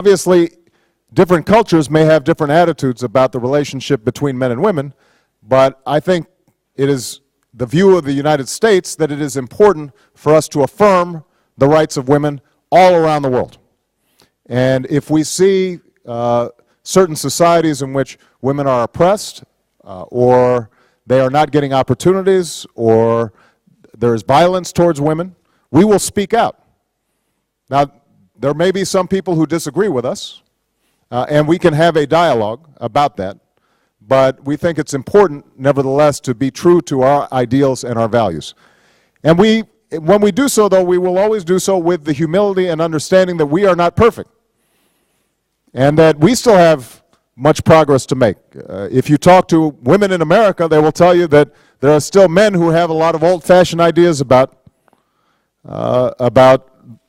Obviously, different cultures may have different attitudes about the relationship between men and women, but I think it is the view of the United States that it is important for us to affirm the rights of women all around the world. And if we see certain societies in which women are oppressed, or they are not getting opportunities, or there is violence towards women, we will speak out. Now, there may be some people who disagree with us, and we can have a dialogue about that, but we think it's important, nevertheless, to be true to our ideals and our values. And when we do so, though, we will always do so with the humility and understanding that we are not perfect, and that we still have much progress to make. If you talk to women in America, they will tell you that there are still men who have a lot of old-fashioned ideas about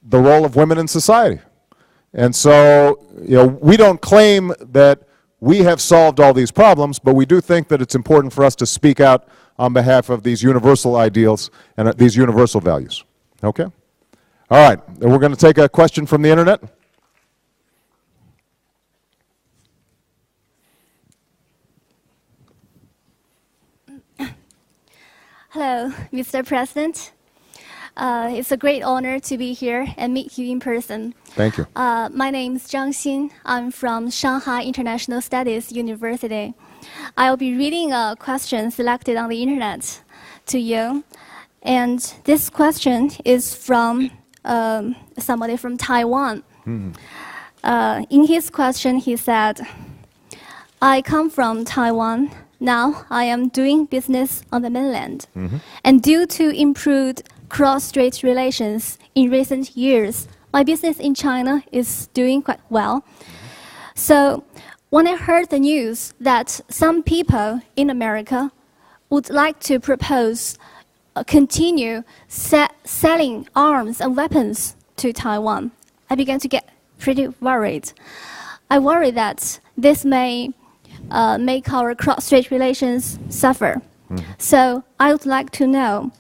the role of women in society. And so, we don't claim that we have solved all these problems, but we do think that it's important for us to speak out on behalf of these universal ideals and these universal values. Okay? All right, we're going to take a question from the internet. Hello, Mr. President. It's a great honor to be here and meet you in person. Thank you. My name is Zhang Xin. I'm from Shanghai International Studies University. I'll be reading a question selected on the internet to you. And this question is from somebody from Taiwan. In his question, he said, I come from Taiwan. Now I am doing business on the mainland. And due to improved cross-strait relations in recent years, my business in China is doing quite well. So when I heard the news that some people in America would like to propose continue selling arms and weapons to Taiwan, I began to get pretty worried. I worry that this may make our cross-strait relations suffer. So I would like to know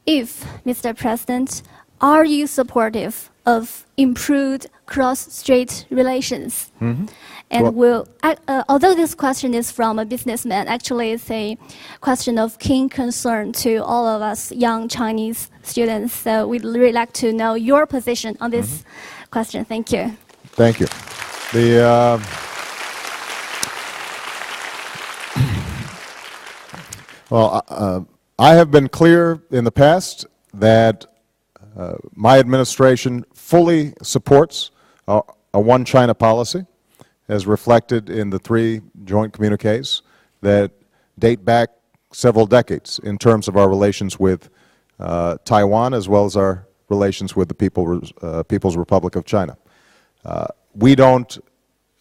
if, Mr. President, are you supportive of improved cross-strait relations? And although this question is from a businessman, actually it's a question of keen concern to all of us young Chinese students. So we'd really like to know your position on this question. Thank you. Thank you. Well, I have been clear in the past that my administration fully supports a one China policy, as reflected in the 3 joint communiques that date back several decades in terms of our relations with Taiwan, as well as our relations with the People's Republic of China. We don't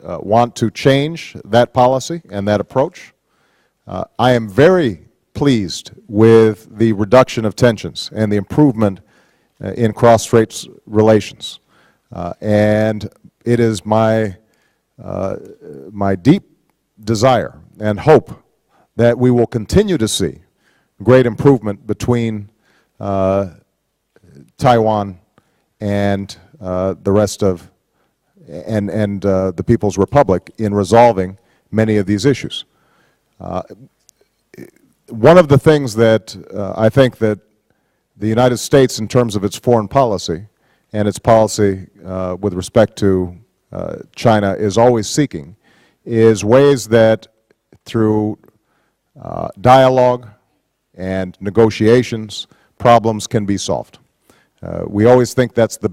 want to change that policy and that approach. I am very pleased with the reduction of tensions and the improvement in cross-strait relations. And it is my deep desire and hope that we will continue to see great improvement between Taiwan and the rest of, and the People's Republic in resolving many of these issues. One of the things that I think that the United States, in terms of its foreign policy and its policy with respect to China, is always seeking is ways that through dialogue and negotiations, problems can be solved. We always think that's the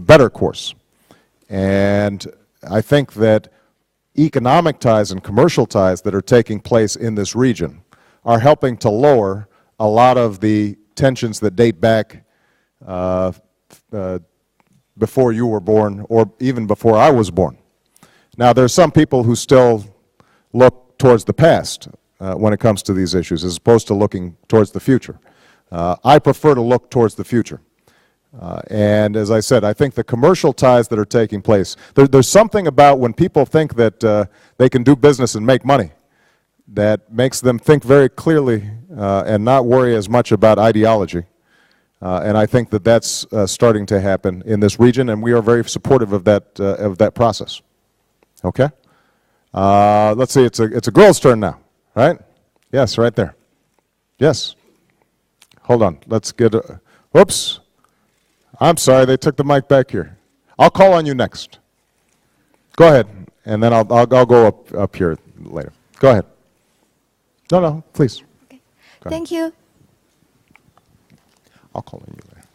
better course. And I think that economic ties and commercial ties that are taking place in this region are helping to lower a lot of the tensions that date back before you were born, or even before I was born. Now, there are some people who still look towards the past when it comes to these issues, as opposed to looking towards the future. I prefer to look towards the future. And as I said, I think the commercial ties that are taking place, there's something about when people think that they can do business and make money that makes them think very clearly and not worry as much about ideology And I think that that's starting to happen in this region, and we are very supportive of that process. Okay? Let's see, it's a girl's turn now, right? Yes, right there. Yes. Hold on, let's get a, whoops. I'm sorry, they took the mic back here. I'll call on you next. Go ahead, and then I'll go up here later. Go ahead. No, please. Okay. Thank you. I'll call on you later.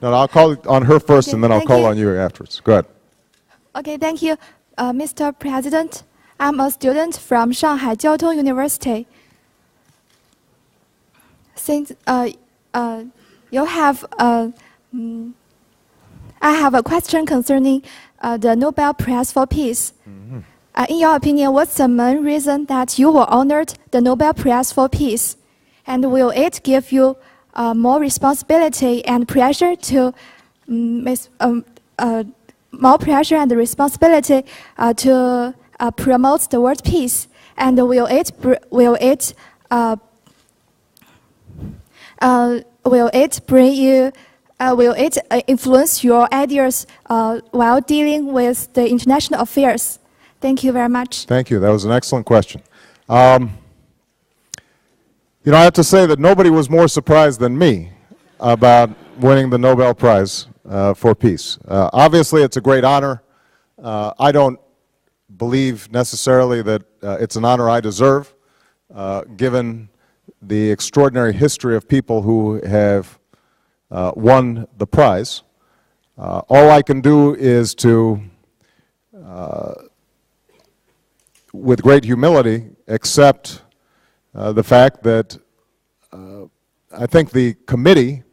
No, I'll call on her first, Okay, and then I'll thank call you. on you afterwards. Go ahead. Okay, thank you. Mr. President, I'm a student from Shanghai Jiao Tong University. Since you have, I have a question concerning the Nobel Prize for Peace. In your opinion, what's the main reason that you were honored the Nobel Prize for Peace? And will it give you more responsibility and pressure to more pressure and responsibility to promote the world peace? And will it bring you? Will it influence your ideas while dealing with the international affairs? Thank you very much. Thank you. That was an excellent question. You know, I have to say that nobody was more surprised than me about winning the Nobel Prize for Peace. Obviously, it's a great honor. I don't believe necessarily that it's an honor I deserve, given the extraordinary history of people who have won the prize. All I can do is to, with great humility, accept the fact that I think the committee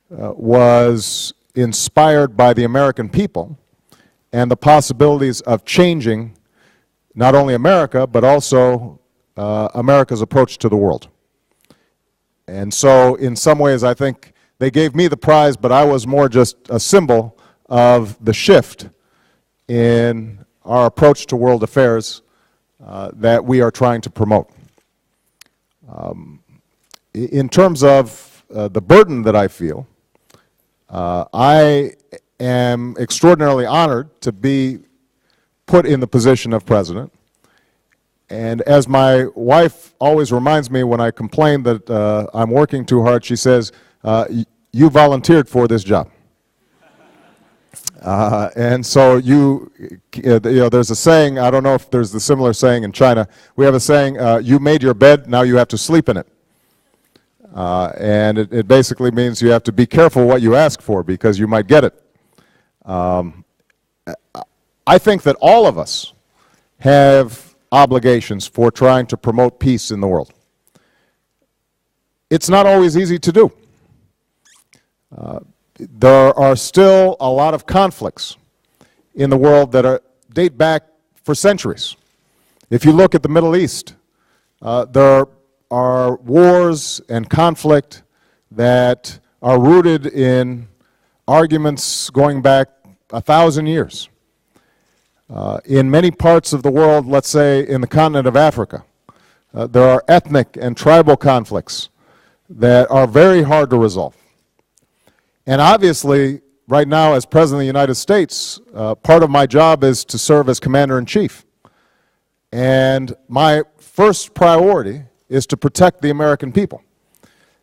was inspired by the American people and the possibilities of changing not only America, but also America's approach to the world. And so in some ways I think they gave me the prize, but I was more just a symbol of the shift in our approach to world affairs that we are trying to promote. In terms of the burden that I feel, I am extraordinarily honored to be put in the position of president. And as my wife always reminds me when I complain that I'm working too hard, she says, you volunteered for this job. And so you know, there's a saying, I don't know if there's the similar saying in China, we have a saying, you made your bed, now you have to sleep in it. And it basically means you have to be careful what you ask for because you might get it. I think that all of us have obligations for trying to promote peace in the world. It's not always easy to do. There are still a lot of conflicts in the world that date back for centuries. If you look at the Middle East, there are wars and conflict that are rooted in arguments going back 1,000 years. In many parts of the world, let's say in the continent of Africa, there are ethnic and tribal conflicts that are very hard to resolve. And obviously, right now, as President of the United States, part of my job is to serve as Commander-in-Chief. And my first priority is to protect the American people.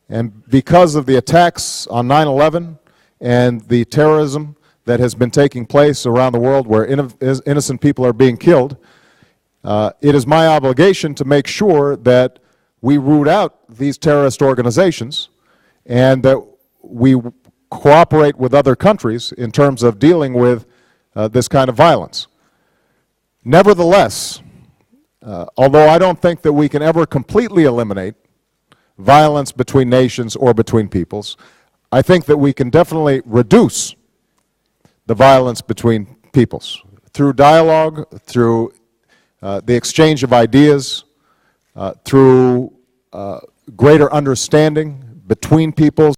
And because of the attacks on 9/11 and the terrorism that has been taking place around the world where innocent people are being killed, it is my obligation to make sure that we root out these terrorist organizations and that we cooperate with other countries in terms of dealing with this kind of violence. Nevertheless, although I don't think that we can ever completely eliminate violence between nations or between peoples, I think that we can definitely reduce the violence between peoples through dialogue, through the exchange of ideas, through greater understanding between peoples.